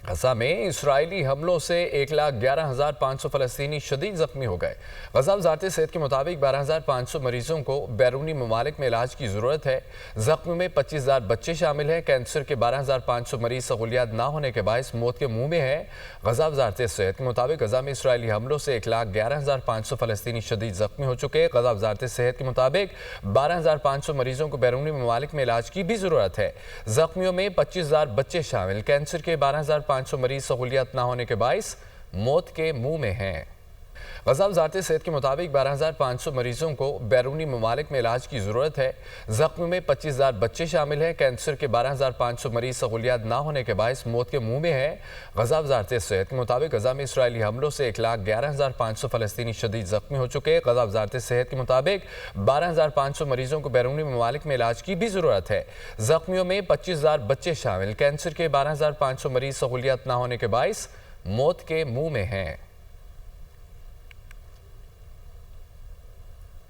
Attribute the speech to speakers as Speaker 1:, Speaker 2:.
Speaker 1: غزہ میں اسرائیلی حملوں سے 1,11,500 فلسطینی شدید زخمی ہو گئے۔ غزہ وزارت صحت کے مطابق 12,500 مریضوں کو بیرونی ممالک میں علاج کی ضرورت ہے۔ زخمیوں میں 25,000 بچے شامل ہیں۔ کینسر کے 12,500 مریض سہولیات نہ ہونے کے باعث موت کے منہ میں ہیں۔ غزہ وزارت صحت کے مطابق غزہ میں اسرائیلی حملوں سے 1,11,500 فلسطینی شدید زخمی ہو چکے۔ غزہ وزارت صحت کے مطابق 12,500 مریضوں کو بیرونی ممالک میں علاج کی بھی ضرورت ہے۔ زخمیوں میں 25,000 بچے شامل۔ کینسر کے 12,500 مریض سہولیات نہ ہونے کے باعث موت کے منہ میں ہیں۔ غزہ وزارت صحت کے مطابق 12,500 مریضوں کو بیرونی ممالک میں علاج کی ضرورت ہے۔ زخمیوں میں 25,000 بچے شامل ہیں۔ کینسر کے 12,500 مریض سہولیات نہ ہونے کے باعث موت کے منہ میں ہیں۔ غزہ وزارت صحت کے مطابق غزہ میں اسرائیلی حملوں سے 1,11,500 فلسطینی شدید زخمی ہو چکے۔ غزہ وزارت صحت کے مطابق 12,500 مریضوں کو بیرونی ممالک میں علاج کی بھی ضرورت ہے۔ زخمیوں میں 25,000 بچے شامل۔ کینسر کے 12,500 مریض سہولیات نہ ہونے کے باعث موت کے منہ میں ہیں۔